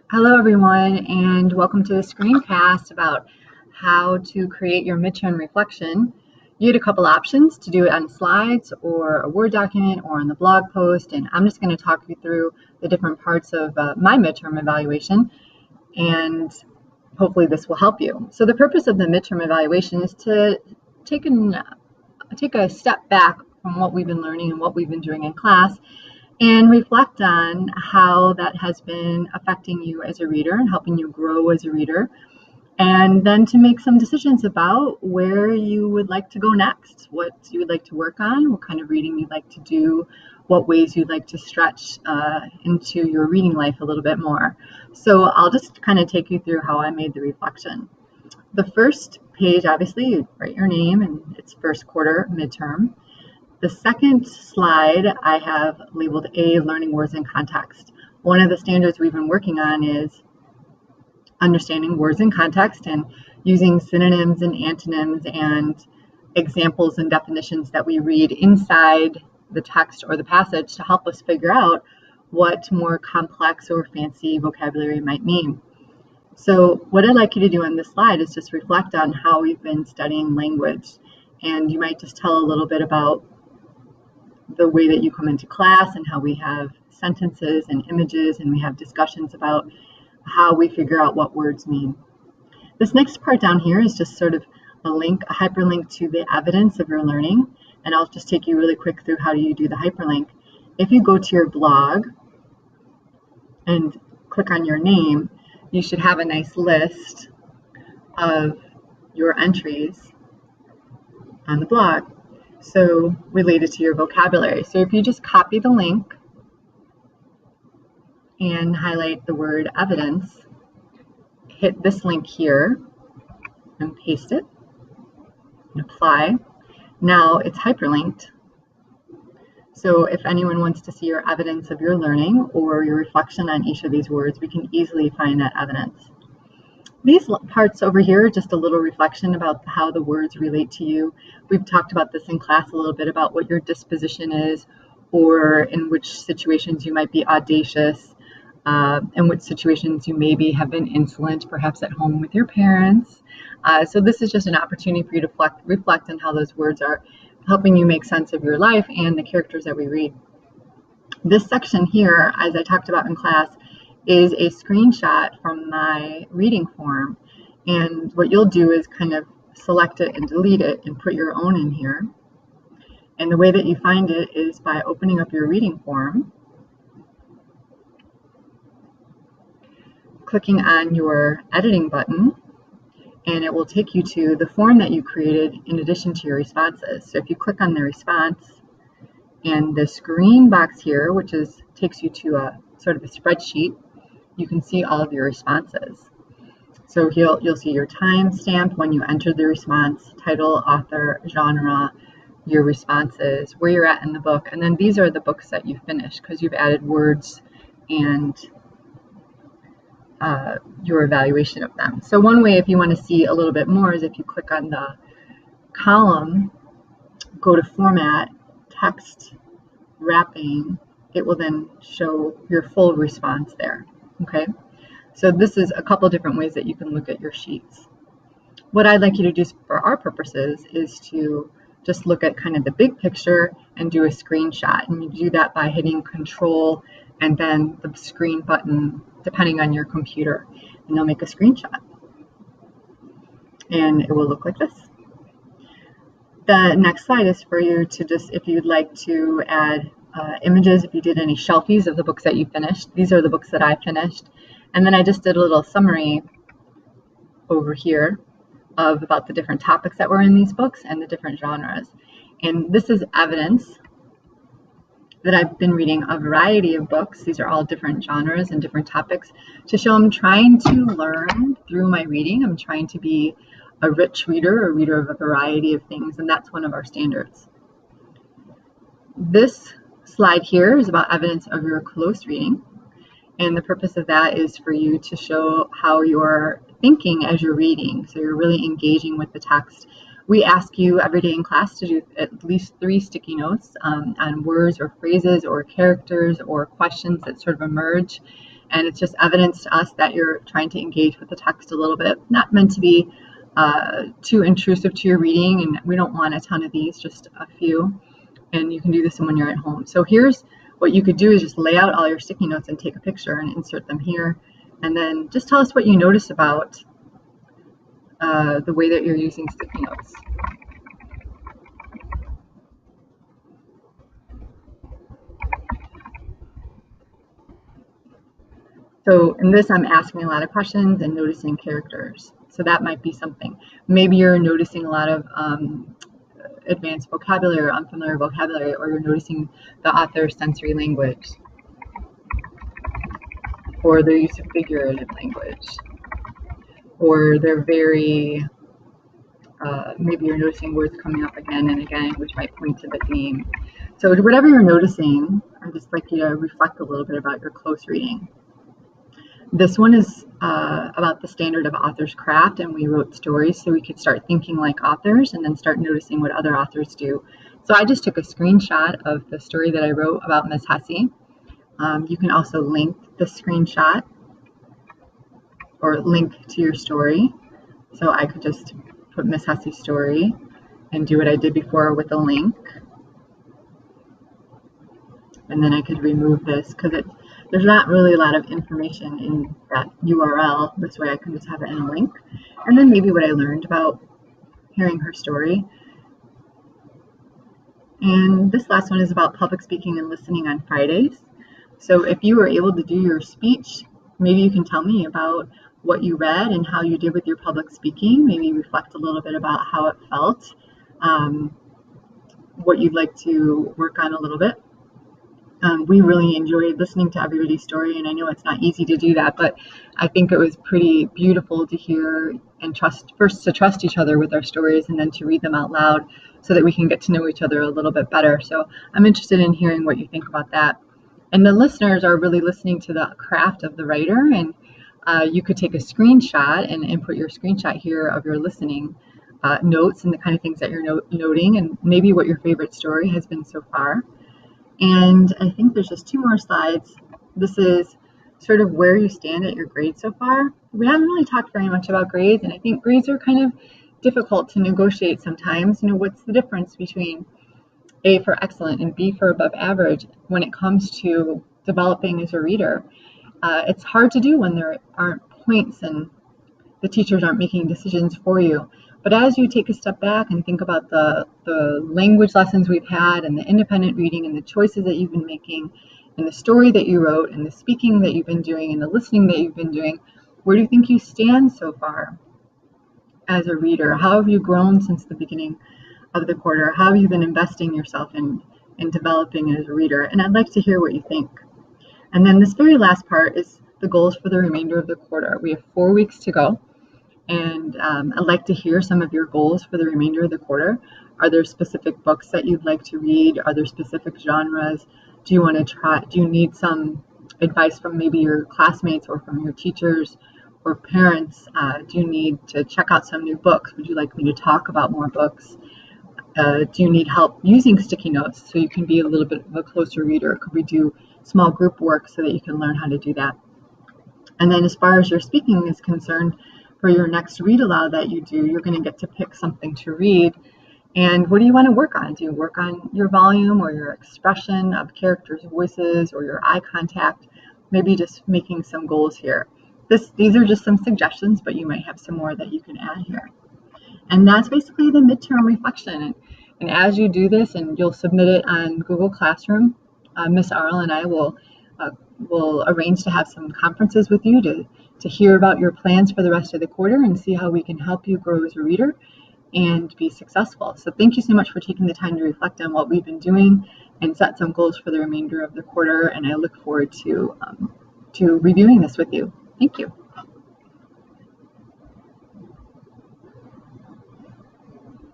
Hello everyone, and welcome to the screencast about how to create your midterm reflection. You had a couple options to do it on slides or a Word document or on the blog post, and I'm just going to talk you through the different parts of my midterm evaluation, and hopefully this will help you. So the purpose of the midterm evaluation is to take a step back from what we've been learning and what we've been doing in class and reflect on how that has been affecting you as a reader and helping you grow as a reader, and then to make some decisions about where you would like to go next, what you would like to work on, what kind of reading you'd like to do, what ways you'd like to stretch into your reading life a little bit more. So I'll just kind of take you through how I made the reflection. The first page, obviously, you write your name and it's first quarter midterm. The second slide I have labeled A, learning words in context. One of the standards we've been working on is understanding words in context and using synonyms and antonyms and examples and definitions that we read inside the text or the passage to help us figure out what more complex or fancy vocabulary might mean. So what I'd like you to do on this slide is just reflect on how we've been studying language, and you might just tell a little bit about the way that you come into class and how we have sentences and images and we have discussions about how we figure out what words mean. This next part down here is just sort of a hyperlink to the evidence of your learning, and I'll just take you really quick through how you do the hyperlink. If you go to your blog and click on your name, you should have a nice list of your entries on the blog, so related to your vocabulary. So if you just copy the link and highlight the word evidence, hit this link here and paste it and apply. Now it's hyperlinked. So if anyone wants to see your evidence of your learning or your reflection on each of these words, we can easily find that evidence. These parts over here are just a little reflection about how the words relate to you. We've talked about this in class a little bit about what your disposition is, or in which situations you might be audacious, in which situations you maybe have been insolent, perhaps at home with your parents. So this is just an opportunity for you to reflect on how those words are helping you make sense of your life and the characters that we read. This section here, as I talked about in class, is a screenshot from my reading form, and what you'll do is kind of select it and delete it and put your own in here. And the way that you find it is by opening up your reading form, clicking on your editing button, and it will take you to the form that you created in addition to your responses. So if you click on the response and this green box here, which takes you to a sort of a spreadsheet, you can see all of your responses. So you'll see your time stamp when you entered the response, title, author, genre, your responses, where you're at in the book, and then these are the books that you finished because you've added words and your evaluation of them. So one way, if you want to see a little bit more, is if you click on the column, go to Format, Text, Wrapping, it will then show your full response there. Okay, so this is a couple different ways that you can look at your sheets. What I'd like you to do for our purposes is to just look at kind of the big picture and do a screenshot. And you do that by hitting Control and then the screen button, depending on your computer, and you'll make a screenshot. And it will look like this. The next slide is for you to just, if you'd like to add images, if you did any shelfies of the books that you finished. These are the books that I finished. And then I just did a little summary over here of about the different topics that were in these books and the different genres. And this is evidence that I've been reading a variety of books. These are all different genres and different topics to show I'm trying to learn through my reading. I'm trying to be a rich reader, a reader of a variety of things, and that's one of our standards. This slide here is about evidence of your close reading, and the purpose of that is for you to show how you're thinking as you're reading, so you're really engaging with the text. We ask you every day in class to do at least 3 sticky notes on words or phrases or characters or questions that sort of emerge And it's just evidence to us that you're trying to engage with the text a little bit. Not meant to be too intrusive to your reading, and we don't want a ton of these, just a few. And you can do this when you're at home. So here's what you could do, is just lay out all your sticky notes and take a picture and insert them here. And then just tell us what you notice about the way that you're using sticky notes. So in this, I'm asking a lot of questions and noticing characters. So that might be something. Maybe you're noticing a lot of advanced vocabulary or unfamiliar vocabulary, or you're noticing the author's sensory language, or their use of figurative language, or they're very, maybe you're noticing words coming up again and again, which might point to the theme. So whatever you're noticing, I'd just like you to reflect a little bit about your close reading. This one is about the standard of author's craft, and we wrote stories so we could start thinking like authors and then start noticing what other authors do. So I just took a screenshot of the story that I wrote about Miss Hesse. You can also link the screenshot or link to your story. So I could just put Miss Hesse's story and do what I did before with a link. And then I could remove this because there's not really a lot of information in that URL. This way I can just have it in a link. And then maybe what I learned about hearing her story. And this last one is about public speaking and listening on Fridays. So if you were able to do your speech, maybe you can tell me about what you read and how you did with your public speaking. Maybe reflect a little bit about how it felt, what you'd like to work on a little bit. We really enjoyed listening to everybody's story, and I know it's not easy to do that, but I think it was pretty beautiful to hear and trust each other with our stories, and then to read them out loud so that we can get to know each other a little bit better. So I'm interested in hearing what you think about that. And the listeners are really listening to the craft of the writer, and you could take a screenshot and input your screenshot here of your listening notes and the kind of things that you're noting, and maybe what your favorite story has been so far. And I think there's just 2 more slides. This is sort of where you stand at your grade so far. We haven't really talked very much about grades, and I think grades are kind of difficult to negotiate sometimes. You know, what's the difference between A for excellent and B for above average when it comes to developing as a reader? It's hard to do when there aren't points and the teachers aren't making decisions for you. But as you take a step back and think about the language lessons we've had, and the independent reading, and the choices that you've been making, and the story that you wrote, and the speaking that you've been doing, and the listening that you've been doing, where do you think you stand so far as a reader? How have you grown since the beginning of the quarter? How have you been investing yourself in developing as a reader? And I'd like to hear what you think. And then this very last part is the goals for the remainder of the quarter. We have 4 weeks to go. And I'd like to hear some of your goals for the remainder of the quarter. Are there specific books that you'd like to read? Are there specific genres? Do you need some advice from maybe your classmates or from your teachers or parents? Do you need to check out some new books? Would you like me to talk about more books? Do you need help using sticky notes so you can be a little bit of a closer reader? Could we do small group work so that you can learn how to do that? And then as far as your speaking is concerned, for your next read aloud that you do, you're going to get to pick something to read. And what do you want to work on? Do you work on your volume or your expression of characters' voices or your eye contact? Maybe just making some goals here. These are just some suggestions, but you might have some more that you can add here. And that's basically the midterm reflection. And as you do this, and you'll submit it on Google Classroom, Miss Arl and I will arrange to have some conferences with you to hear about your plans for the rest of the quarter and see how we can help you grow as a reader and be successful. So thank you so much for taking the time to reflect on what we've been doing and set some goals for the remainder of the quarter. And I look forward to reviewing this with you. Thank you.